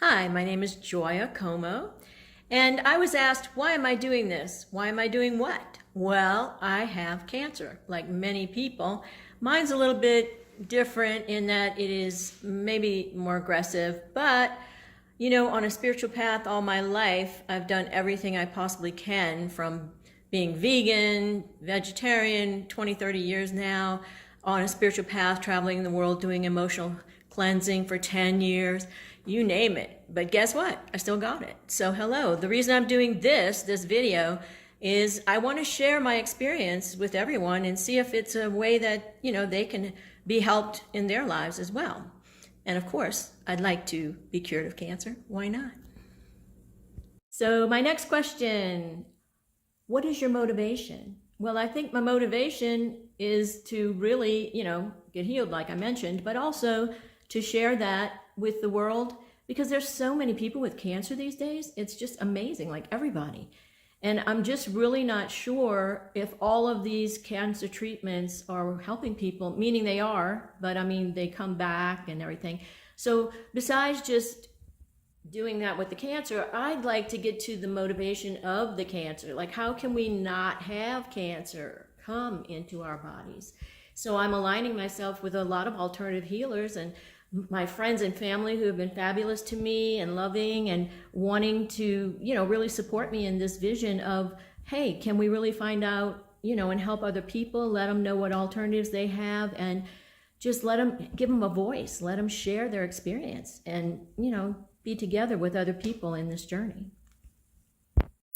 Hi, my name is Joya Como, and I was asked, why am I doing this? Why am I doing what? Well, I have cancer, like many people. Mine's a little bit different in that it is maybe more aggressive, but on a spiritual path all my life, I've done everything I possibly can, from being vegan, vegetarian, 20, 30 years now, on a spiritual path, traveling the world, doing emotional cleansing for 10 years, you name it. But guess what? I still got it. So hello, the reason I'm doing this video is I want to share my experience with everyone and see if it's a way that, they can be helped in their lives as well. And of course, I'd like to be cured of cancer. Why not? So my next question, what is your motivation? Well, I think my motivation is to really, get healed, like I mentioned, but also to share that with the world, because there's so many people with cancer these days. It's just amazing, like everybody. And I'm just really not sure if all of these cancer treatments are helping people, meaning they are, but I mean, they come back and everything. So besides just doing that with the cancer, I'd like to get to the motivation of the cancer. Like, how can we not have cancer come into our bodies? So I'm aligning myself with a lot of alternative healers and my friends and family who have been fabulous to me and loving and wanting to, really support me in this vision of, hey, can we really find out, and help other people, let them know what alternatives they have, and just give them a voice, let them share their experience and, be together with other people in this journey.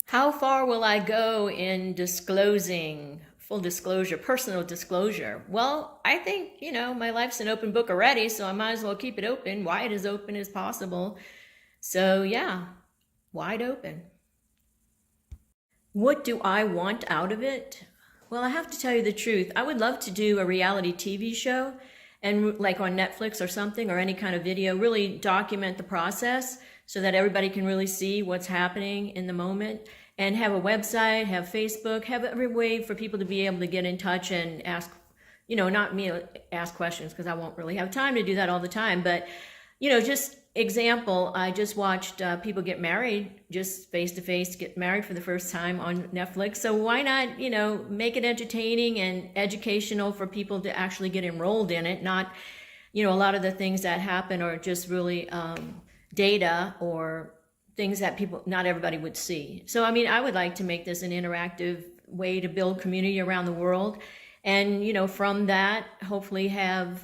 How far will I go in disclosing? Full disclosure, personal disclosure. Well, I think, my life's an open book already, so I might as well keep it open, wide as open as possible. So yeah, wide open. What do I want out of it? Well, I have to tell you the truth. I would love to do a reality TV show, and like on Netflix or something, or any kind of video, really document the process so that everybody can really see what's happening in the moment. And have a website, have Facebook, have every way for people to be able to get in touch and ask, not me ask questions, because I won't really have time to do that all the time. But, just example, I just watched people get married, just face-to-face, get married for the first time on Netflix. So why not, make it entertaining and educational for people to actually get enrolled in it? Not, a lot of the things that happen are just really data or things that not everybody would see. So, I would like to make this an interactive way to build community around the world. And, from that, hopefully have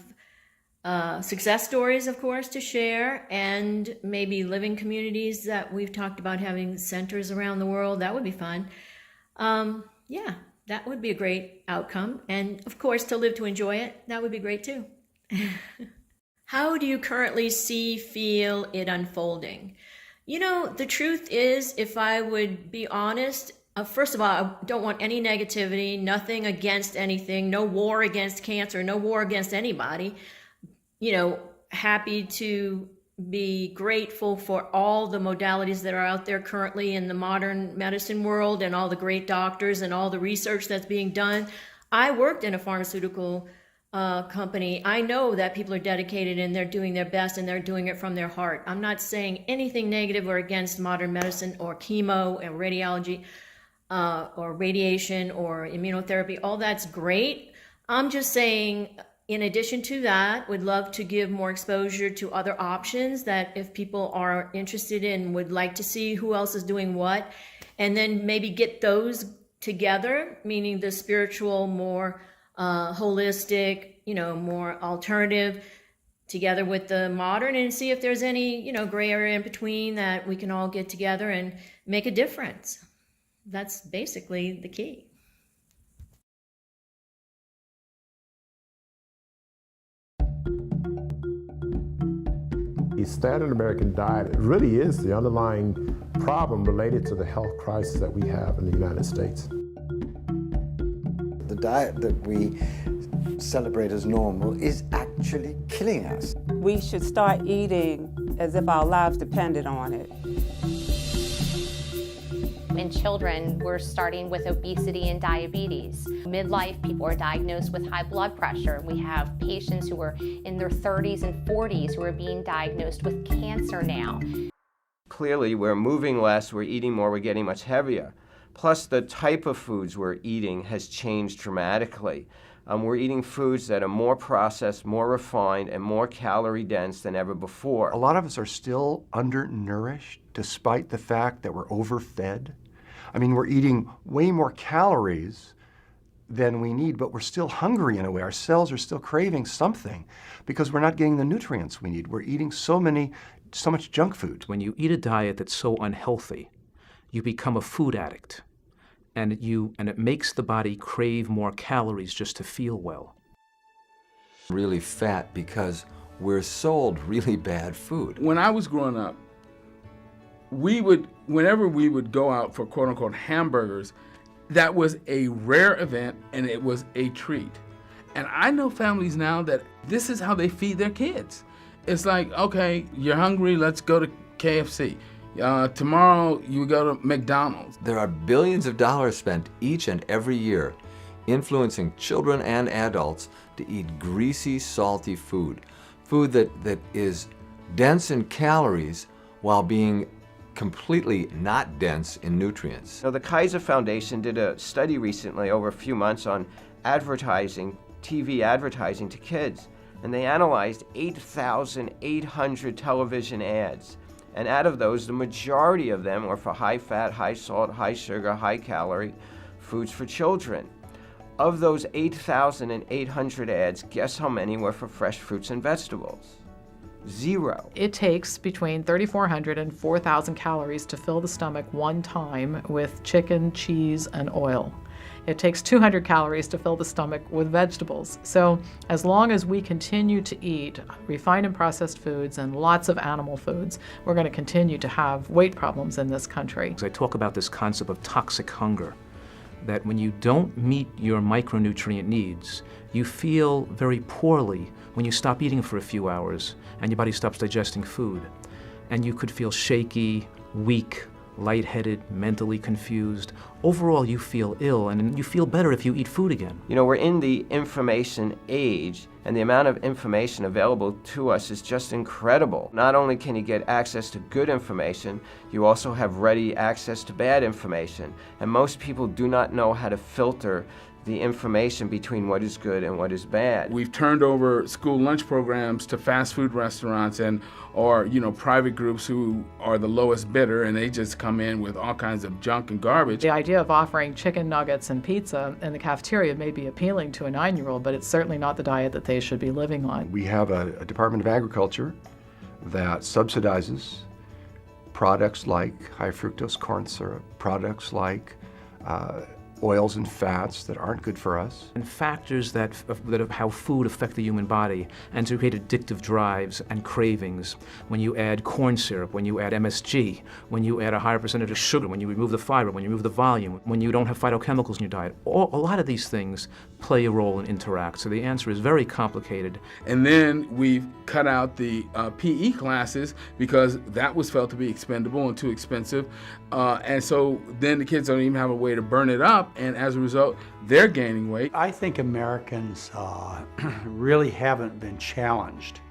success stories, of course, to share, and maybe living communities that we've talked about, having centers around the world. That would be fun. Yeah, that would be a great outcome. And of course, to live to enjoy it, that would be great too. How do you currently feel it unfolding? The truth is, if I would be honest, first of all, I don't want any negativity, nothing against anything, no war against cancer, no war against anybody. Happy to be grateful for all the modalities that are out there currently in the modern medicine world, and all the great doctors and all the research that's being done. I worked in a pharmaceutical company. I know that people are dedicated and they're doing their best and they're doing it from their heart. I'm not saying anything negative or against modern medicine or chemo and radiology or radiation or immunotherapy. All that's great. I'm just saying, in addition to that, would love to give more exposure to other options, that if people are interested in, would like to see who else is doing what, and then maybe get those together, meaning the spiritual, more holistic, more alternative, together with the modern, and see if there's any, gray area in between that we can all get together and make a difference. That's basically the key. The standard American diet really is the underlying problem related to the health crisis that we have in the United States. The diet that we celebrate as normal is actually killing us. We should start eating as if our lives depended on it. In children, we're starting with obesity and diabetes. Midlife, people are diagnosed with high blood pressure. We have patients who are in their 30s and 40s who are being diagnosed with cancer now. Clearly, we're moving less, we're eating more, we're getting much heavier. Plus, the type of foods we're eating has changed dramatically. We're eating foods that are more processed, more refined, and more calorie dense than ever before. A lot of us are still undernourished despite the fact that we're overfed. I mean, we're eating way more calories than we need, but we're still hungry in a way. Our cells are still craving something because we're not getting the nutrients we need. We're eating so much junk food. When you eat a diet that's so unhealthy, you become a food addict. And it makes the body crave more calories just to feel well. Really fat because we're sold really bad food. When I was growing up, whenever we would go out for quote unquote hamburgers, that was a rare event and it was a treat. And I know families now that this is how they feed their kids. It's like, okay, you're hungry, let's go to KFC. Tomorrow you go to McDonald's. There are billions of dollars spent each and every year influencing children and adults to eat greasy, salty food. Food that is dense in calories while being completely not dense in nutrients. Now, the Kaiser Foundation did a study recently over a few months on advertising, TV advertising to kids, and they analyzed 8,800 television ads. And out of those, the majority of them were for high fat, high salt, high sugar, high calorie foods for children. Of those 8,800 ads, guess how many were for fresh fruits and vegetables? 0. It takes between 3,400 and 4,000 calories to fill the stomach one time with chicken, cheese, and oil. It takes 200 calories to fill the stomach with vegetables. So as long as we continue to eat refined and processed foods and lots of animal foods, we're going to continue to have weight problems in this country. I talk about this concept of toxic hunger, that when you don't meet your micronutrient needs, you feel very poorly when you stop eating for a few hours and your body stops digesting food. And you could feel shaky, weak, lightheaded, mentally confused. Overall, you feel ill, and you feel better if you eat food again. You know, we're in the information age, and the amount of information available to us is just incredible. Not only can you get access to good information, you also have ready access to bad information. And most people do not know how to filter the information between what is good and what is bad. We've turned over school lunch programs to fast food restaurants or private groups who are the lowest bidder, and they just come in with all kinds of junk and garbage. The idea of offering chicken nuggets and pizza in the cafeteria may be appealing to a 9-year-old, but it's certainly not the diet that they should be living on. We have a Department of Agriculture that subsidizes products like high fructose corn syrup, products like oils and fats that aren't good for us. And factors that of how food affect the human body and to create addictive drives and cravings. When you add corn syrup, when you add MSG, when you add a higher percentage of sugar, when you remove the fiber, when you remove the volume, when you don't have phytochemicals in your diet, a lot of these things play a role and interact. So the answer is very complicated. And then we've cut out the PE classes because that was felt to be expendable and too expensive. And so then the kids don't even have a way to burn it up. And as a result, they're gaining weight. I think Americans really haven't been challenged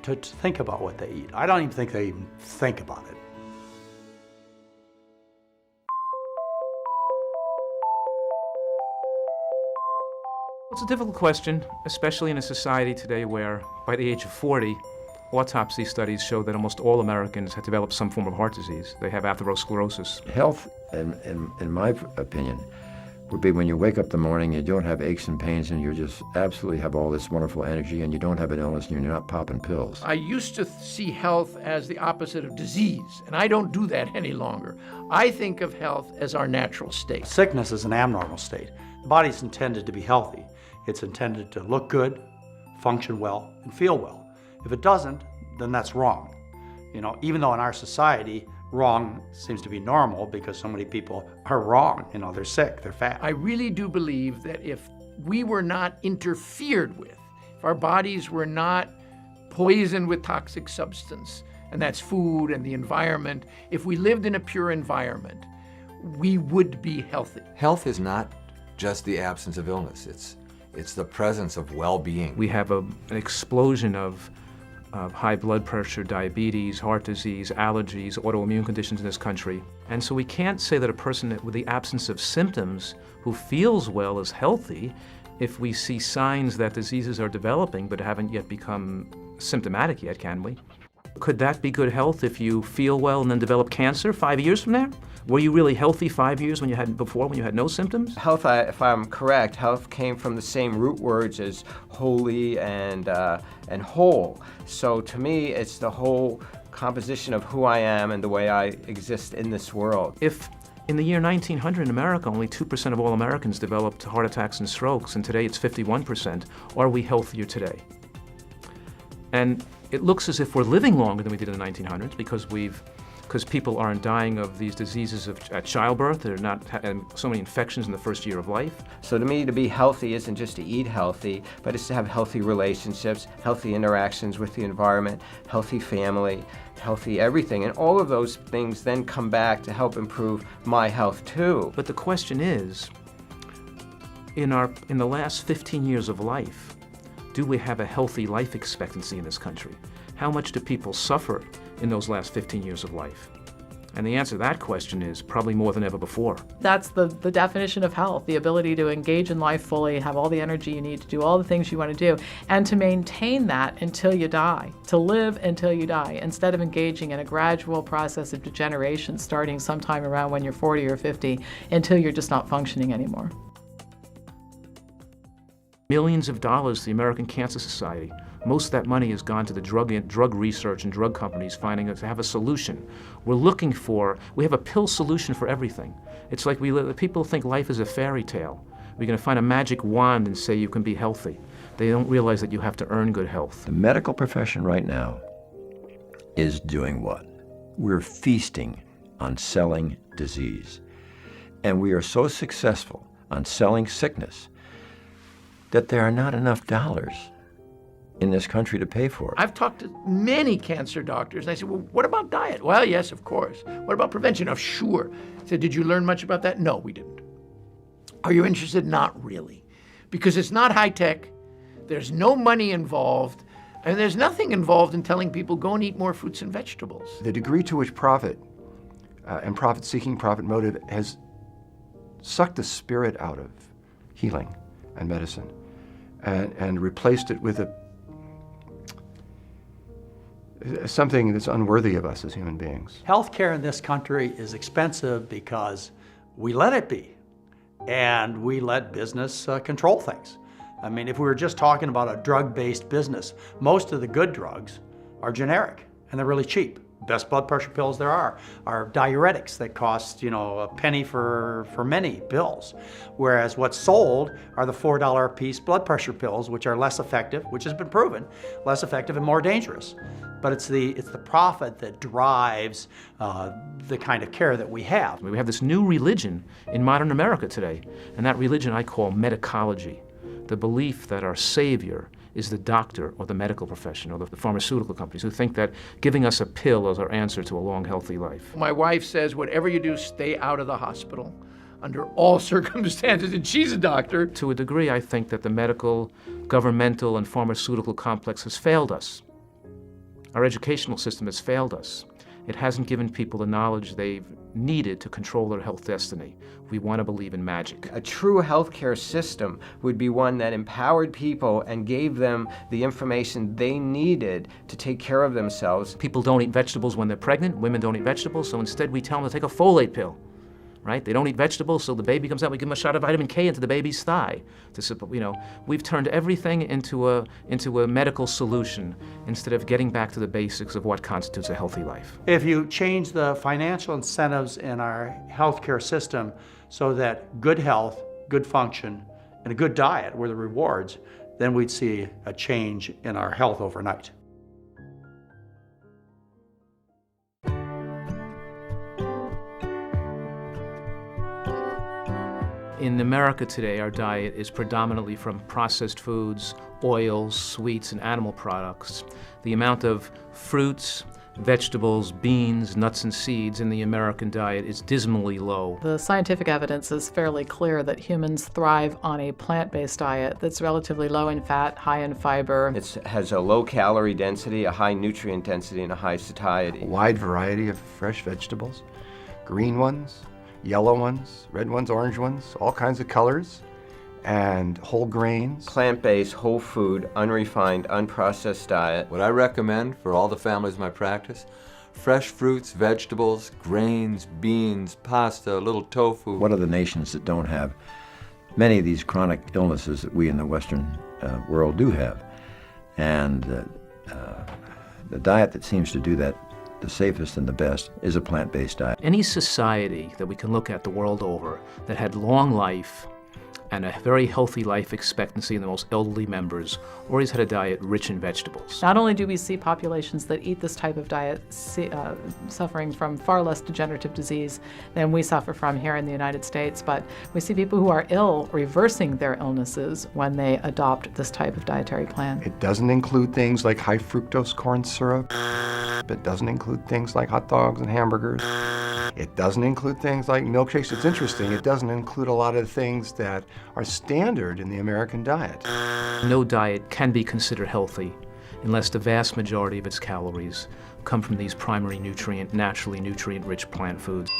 to think about what they eat. I don't even think they even think about it. It's a difficult question, especially in a society today where, by the age of 40, autopsy studies show that almost all Americans have developed some form of heart disease. They have atherosclerosis. Health, in my opinion, would be when you wake up in the morning, you don't have aches and pains, and you just absolutely have all this wonderful energy, and you don't have an illness, and you're not popping pills. I used to see health as the opposite of disease, and I don't do that any longer. I think of health as our natural state. Sickness is an abnormal state. The body's intended to be healthy. It's intended to look good, function well, and feel well. If it doesn't, then that's wrong. Even though in our society, wrong seems to be normal because so many people are wrong. They're sick, they're fat. I really do believe that if we were not interfered with, if our bodies were not poisoned with toxic substance, and that's food and the environment. If we lived in a pure environment, we would be healthy. Health is not just the absence of illness. It's the presence of well-being. We have an explosion of high blood pressure, diabetes, heart disease, allergies, autoimmune conditions in this country. And so we can't say that a person with the absence of symptoms who feels well is healthy if we see signs that diseases are developing but haven't yet become symptomatic yet, can we? Could that be good health if you feel well and then develop cancer 5 years from now? Were you really healthy 5 years when you had no symptoms? Health, if I'm correct, health came from the same root words as holy and whole. So to me, it's the whole composition of who I am and the way I exist in this world. If in the year 1900 in America, only 2% of all Americans developed heart attacks and strokes, and today it's 51%, are we healthier today? And it looks as if we're living longer than we did in the 1900s because people aren't dying of these diseases at childbirth. There are not so many infections in the first year of life. So to me, to be healthy isn't just to eat healthy, but it's to have healthy relationships, healthy interactions with the environment, healthy family, healthy everything. And all of those things then come back to help improve my health too. But the question is, in the last 15 years of life, do we have a healthy life expectancy in this country? How much do people suffer in those last 15 years of life? And the answer to that question is probably more than ever before. That's the definition of health, the ability to engage in life fully, have all the energy you need to do all the things you want to do, and to maintain that until you die, to live until you die, instead of engaging in a gradual process of degeneration starting sometime around when you're 40 or 50 until you're just not functioning anymore. Millions of dollars to the American Cancer Society. Most of that money has gone to the drug research and drug companies finding to have a solution. We have a pill solution for everything. It's like people think life is a fairy tale. We're going to find a magic wand and say you can be healthy. They don't realize that you have to earn good health. The medical profession right now is doing what? We're feasting on selling disease. And we are so successful on selling sickness that there are not enough dollars in this country to pay for it. I've talked to many cancer doctors, and I said, well, what about diet? Well, yes, of course. What about prevention? Oh, sure. I said, did you learn much about that? No, we didn't. Are you interested? Not really. Because it's not high tech, there's no money involved, and there's nothing involved in telling people, go and eat more fruits and vegetables. The degree to which profit and profit-seeking, profit motive has sucked the spirit out of healing and medicine and replaced it with something that's unworthy of us as human beings. Healthcare in this country is expensive because we let it be, and we let business control things. I mean, if we were just talking about a drug-based business, most of the good drugs are generic, and they're really cheap. Best blood pressure pills there are diuretics that cost, a penny for many pills. Whereas what's sold are the $4 a piece blood pressure pills, which are less effective, which has been proven, less effective and more dangerous. But it's the profit that drives the kind of care that we have. We have this new religion in modern America today, and that religion I call medicology, the belief that our savior is the doctor or the medical profession or the pharmaceutical companies who think that giving us a pill is our answer to a long, healthy life. My wife says, whatever you do, stay out of the hospital under all circumstances, and she's a doctor. To a degree, I think that the medical, governmental, and pharmaceutical complex has failed us. Our educational system has failed us. It hasn't given people the knowledge they've needed to control their health destiny. We want to believe in magic. A true healthcare system would be one that empowered people and gave them the information they needed to take care of themselves. People don't eat vegetables when they're pregnant. Women don't eat vegetables, so instead we tell them to take a folate pill. Right? They don't eat vegetables, so the baby comes out, we give them a shot of vitamin K into the baby's thigh. We've turned everything into a medical solution instead of getting back to the basics of what constitutes a healthy life. If you change the financial incentives in our healthcare system so that good health, good function, and a good diet were the rewards, then we'd see a change in our health overnight. In America today, our diet is predominantly from processed foods, oils, sweets, and animal products. The amount of fruits, vegetables, beans, nuts, and seeds in the American diet is dismally low. The scientific evidence is fairly clear that humans thrive on a plant-based diet that's relatively low in fat, high in fiber. It has a low calorie density, a high nutrient density, and a high satiety. A wide variety of fresh vegetables, green ones, yellow ones, red ones, orange ones, all kinds of colors, and whole grains. Plant-based, whole food, unrefined, unprocessed diet. What I recommend for all the families in my practice, fresh fruits, vegetables, grains, beans, pasta, a little tofu. What are the nations that don't have many of these chronic illnesses that we in the Western world do have? And the diet that seems to do that the safest and the best is a plant-based diet. Any society that we can look at the world over that had long life and a very healthy life expectancy in the most elderly members always had a diet rich in vegetables. Not only do we see populations that eat this type of diet suffering from far less degenerative disease than we suffer from here in the United States, but we see people who are ill reversing their illnesses when they adopt this type of dietary plan. It doesn't include things like high fructose corn syrup. It doesn't include things like hot dogs and hamburgers. It doesn't include things like milkshakes. It's interesting, it doesn't include a lot of things that are standard in the American diet. No diet can be considered healthy unless the vast majority of its calories come from these primary nutrient, naturally nutrient-rich plant foods.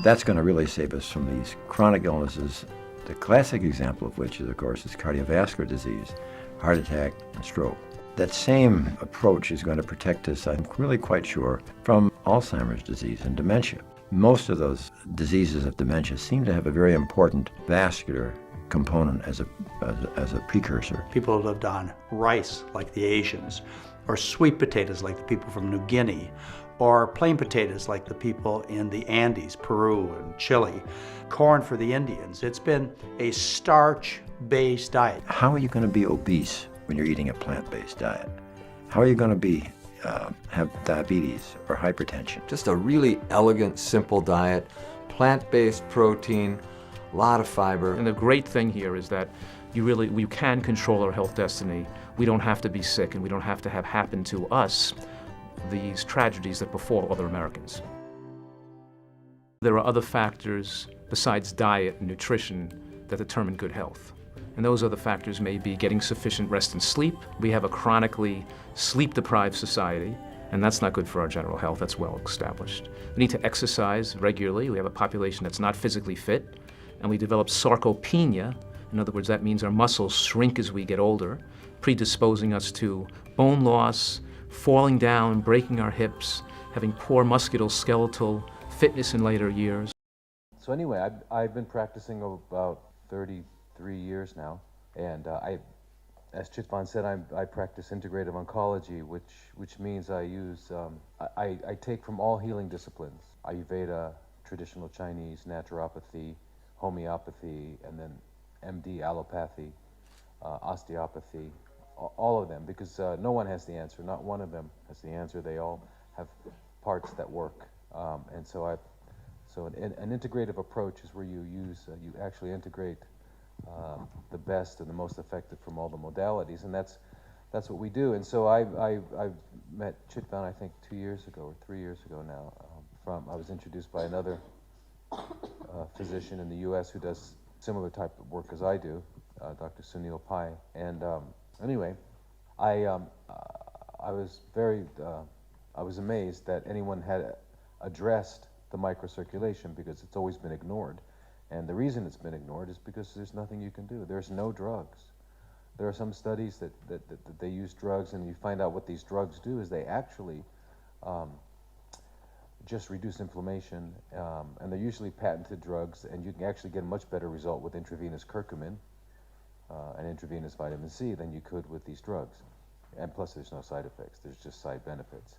That's going to really save us from these chronic illnesses, the classic example of which, is, of course, is cardiovascular disease, heart attack, and stroke. That same approach is going to protect us, I'm really quite sure, from Alzheimer's disease and dementia. Most of those diseases of dementia seem to have a very important vascular component as a precursor. People who lived on rice, like the Asians, or sweet potatoes, like the people from New Guinea, or plain potatoes, like the people in the Andes, Peru and Chile, corn for the Indians. It's been a starch-based diet. How are you going to be obese when you're eating a plant-based diet? How are you going to have diabetes or hypertension? Just a really elegant, simple diet, plant-based protein, a lot of fiber. And the great thing here is that we can control our health destiny. We don't have to be sick, and we don't have to have happen to us these tragedies that befall other Americans. There are other factors besides diet and nutrition that determine good health. And those other factors may be getting sufficient rest and sleep. We have a chronically sleep-deprived society, and that's not good for our general health. That's well established. We need to exercise regularly. We have a population that's not physically fit, and we develop sarcopenia. In other words, that means our muscles shrink as we get older, predisposing us to bone loss, falling down, breaking our hips, having poor musculoskeletal fitness in later years. So anyway, I've been practicing about 33 years now, and as Chitvan said, I practice integrative oncology, which means I use I take from all healing disciplines: Ayurveda, traditional Chinese, naturopathy, homeopathy, and then MD allopathy, osteopathy, all of them, because no one has the answer. Not one of them has the answer. They all have parts that work, and so an integrative approach is where you actually integrate the best and the most effective from all the modalities, and that's what we do. And so I met Chitvan, I think 2 years ago or 3 years ago now. I was introduced by another physician in the U.S. who does similar type of work as I do, Dr. Sunil Pai. And anyway, I was amazed that anyone had addressed the microcirculation, because it's always been ignored. And the reason it's been ignored is because there's nothing you can do. There's no drugs. There are some studies that they use drugs, and you find out what these drugs do is they actually just reduce inflammation, and they're usually patented drugs, and you can actually get a much better result with intravenous curcumin and intravenous vitamin C than you could with these drugs. And plus there's no side effects, there's just side benefits.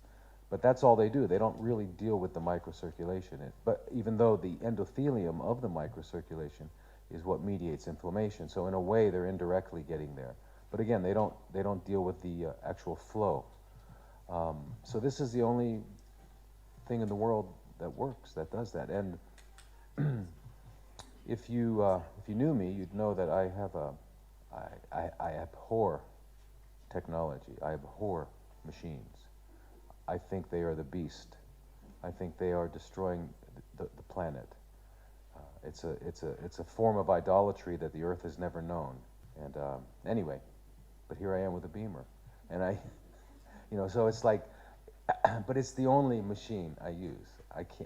But that's all they do. They don't really deal with the microcirculation. But even though the endothelium of the microcirculation is what mediates inflammation, so in a way they're indirectly getting there. But again, they don't deal with the actual flow. So this is the only thing in the world that works, that does that. And if you knew me, you'd know that I abhor technology. I abhor machines. I think they are the beast. I think they are destroying the planet. It's a form of idolatry that the earth has never known. And anyway, but here I am with a Beamer, and so it's like, but it's the only machine I use.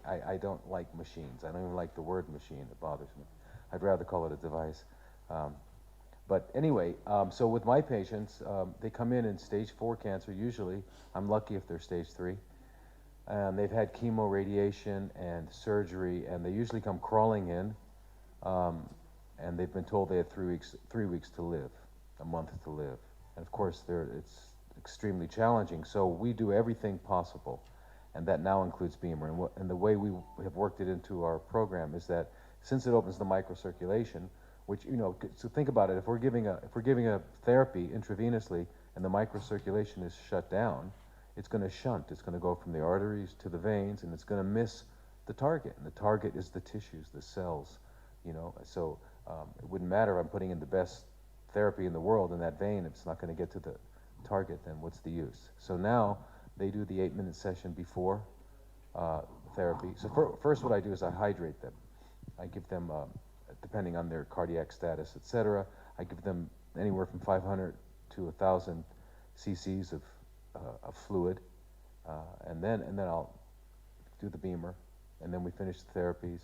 I don't like machines. I don't even like the word machine. It bothers me. I'd rather call it a device. But anyway, so with my patients, they come in stage 4 cancer usually. I'm lucky if they're stage 3. And they've had chemo, radiation, and surgery, and they usually come crawling in, and they've been told they have 3 weeks to live, a month to live. And of course, it's extremely challenging. So we do everything possible, and that now includes Beamer. And the way we have worked it into our program is that since it opens the microcirculation, which, so think about it, if we're giving a therapy intravenously and the microcirculation is shut down, it's going to shunt. It's going to go from the arteries to the veins, and it's going to miss the target. And the target is the tissues, the cells, So it wouldn't matter if I'm putting in the best therapy in the world in that vein. If it's not going to get to the target, then what's the use? So now they do the 8-minute session before therapy. So first what I do is I hydrate them. I give them, depending on their cardiac status, etc., I give them anywhere from 500 to 1,000 cc's of fluid, and then I'll do the Beamer, and then we finish the therapies,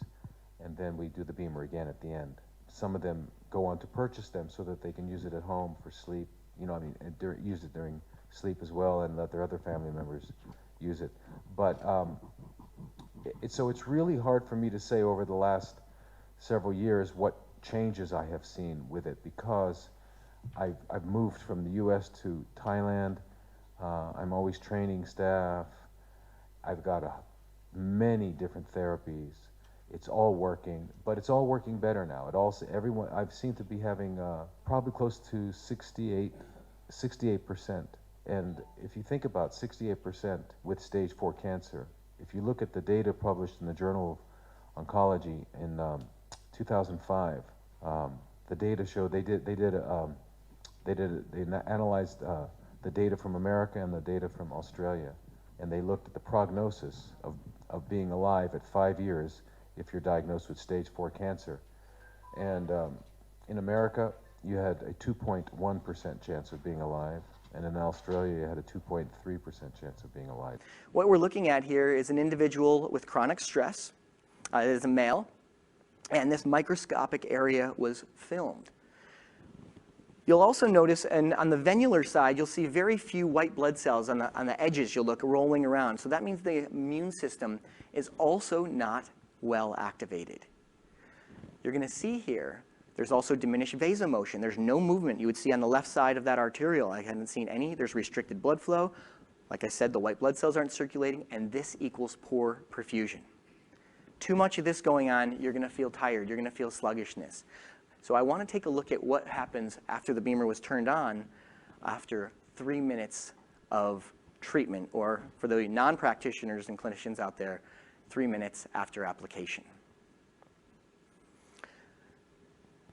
and then we do the Beamer again at the end. Some of them go on to purchase them so that they can use it at home for sleep, use it during sleep as well, and let their other family members use it. But so it's really hard for me to say over the last several years what changes I have seen with it, because I've moved from the U.S. to Thailand. I'm always training staff. I've got many different therapies. It's all working, but it's all working better now. Everyone I've seen to be having probably close to 68%. And if you think about 68% with stage 4 cancer, if you look at the data published in the Journal of Oncology in 2005, the data showed they analyzed the data from America and the data from Australia, and they looked at the prognosis of being alive at 5 years if you're diagnosed with stage 4 cancer. And in America, you had a 2.1% chance of being alive, and in Australia, you had a 2.3% chance of being alive. What we're looking at here is an individual with chronic stress. It is a male, and this microscopic area was filmed. You'll also notice, and on the venular side, you'll see very few white blood cells on the edges. You'll look rolling around. So that means the immune system is also not well activated. You're going to see here, there's also diminished vasomotion. There's no movement you would see on the left side of that arterial. I hadn't seen any. There's restricted blood flow. Like I said, the white blood cells aren't circulating, and this equals poor perfusion. Too much of this going on, you're going to feel tired. You're going to feel sluggishness. So I want to take a look at what happens after the Beamer was turned on after 3 minutes of treatment, or for the non-practitioners and clinicians out there, 3 minutes after application.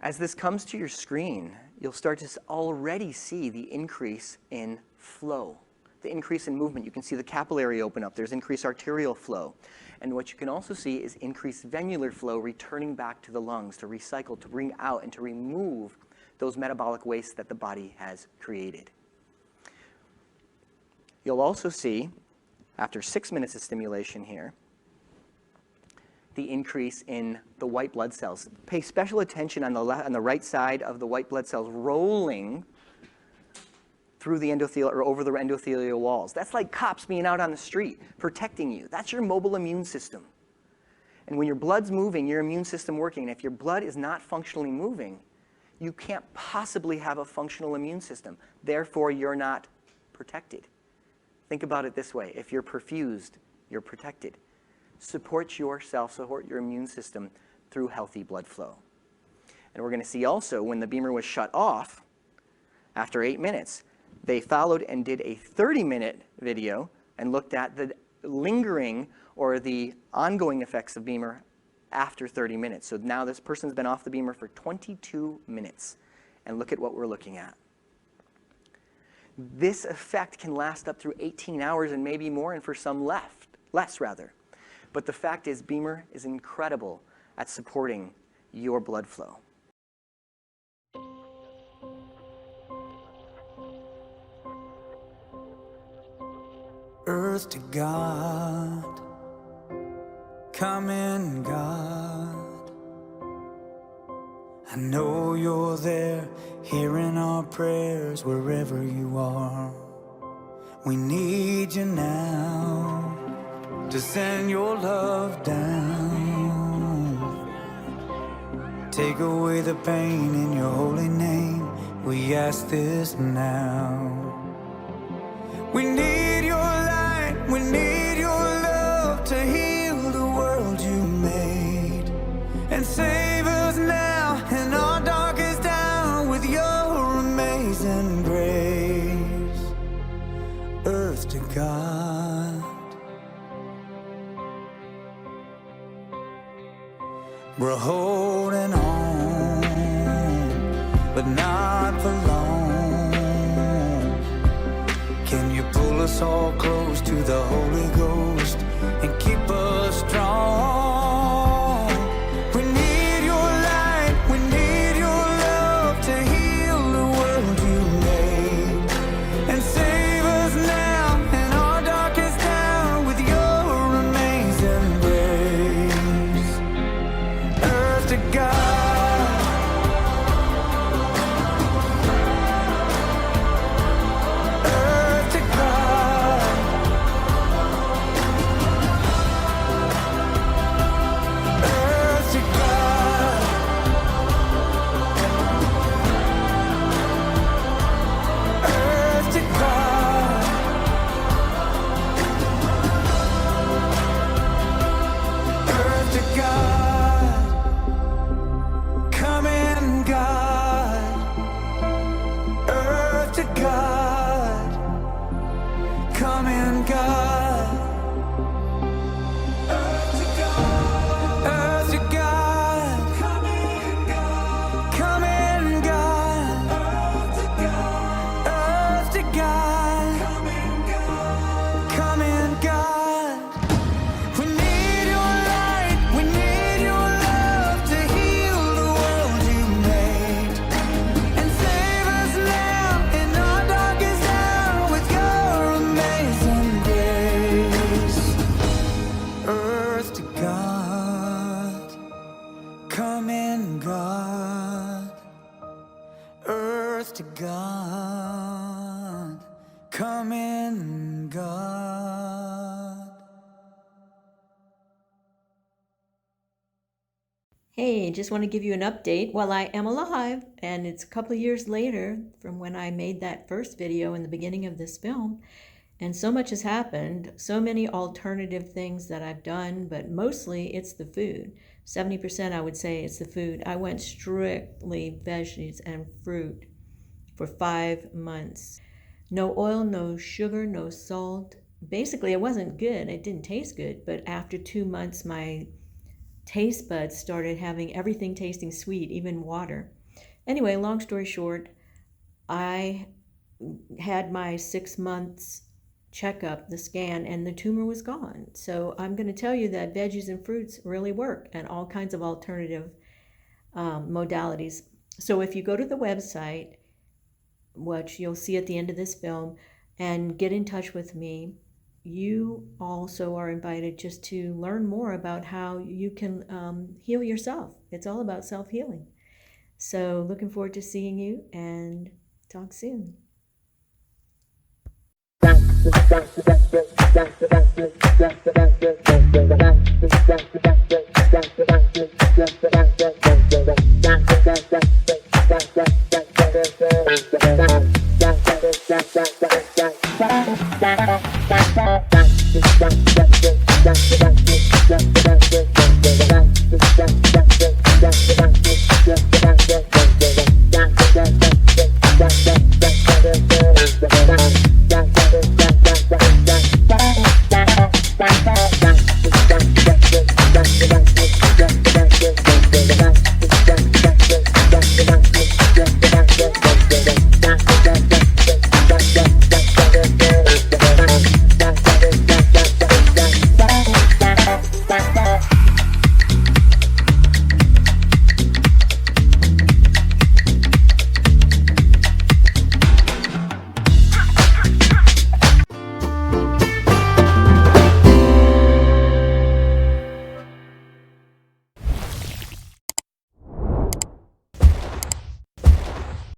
As this comes to your screen, you'll start to already see the increase in flow, the increase in movement. You can see the capillary open up. There's increased arterial flow. And what you can also see is increased venular flow returning back to the lungs to recycle, to bring out, and to remove those metabolic wastes that the body has created. You'll also see, after 6 minutes of stimulation here, the increase in the white blood cells. Pay special attention on the right side of the white blood cells rolling through the endothelial or over the endothelial walls. That's like cops being out on the street protecting you. That's your mobile immune system. And when your blood's moving, your immune system working. And if your blood is not functionally moving, you can't possibly have a functional immune system. Therefore, you're not protected. Think about it this way. If you're perfused, you're protected. Support yourself, support your immune system through healthy blood flow. And we're going to see also when the Beamer was shut off after 8 minutes, they followed and did a 30-minute video and looked at the lingering or the ongoing effects of Beamer after 30 minutes. So now this person's been off the Beamer for 22 minutes. And look at what we're looking at. This effect can last up through 18 hours and maybe more, and for some less rather. But the fact is, Beamer is incredible at supporting your blood flow. Earth to God, come in, God. I know you're there, hearing our prayers wherever you are. We need you now to send your love down. Take away the pain in your holy name. We ask this now. We need your light, we need your love to heal the world you made. And save us now in our darkest hour with your amazing grace. Earth to God. We're holding on, but not for long. Can you pull us all close to the Holy Ghost and keep us strong? We need your light, we need your love to heal the world you made. And save us now in our darkest hour with your amazing grace. Earth to God. To God, come in, God. Hey, just want to give you an update. Well, I am alive, and it's a couple of years later from when I made that first video in the beginning of this film, and so much has happened, so many alternative things that I've done, but mostly it's the food. 70% I would say it's the food. I went strictly veggies and fruit for 5 months. No oil, no sugar, no salt. Basically, it wasn't good. It didn't taste good. But after 2 months, my taste buds started having everything tasting sweet, even water. Anyway, long story short, I had my 6 months checkup, the scan, and the tumor was gone. So I'm going to tell you that veggies and fruits really work, and all kinds of alternative modalities. So if you go to the website, which you'll see at the end of this film, and get in touch with me, you also are invited just to learn more about how you can heal yourself. It's all about self-healing. So looking forward to seeing you, and talk soon. Thank you.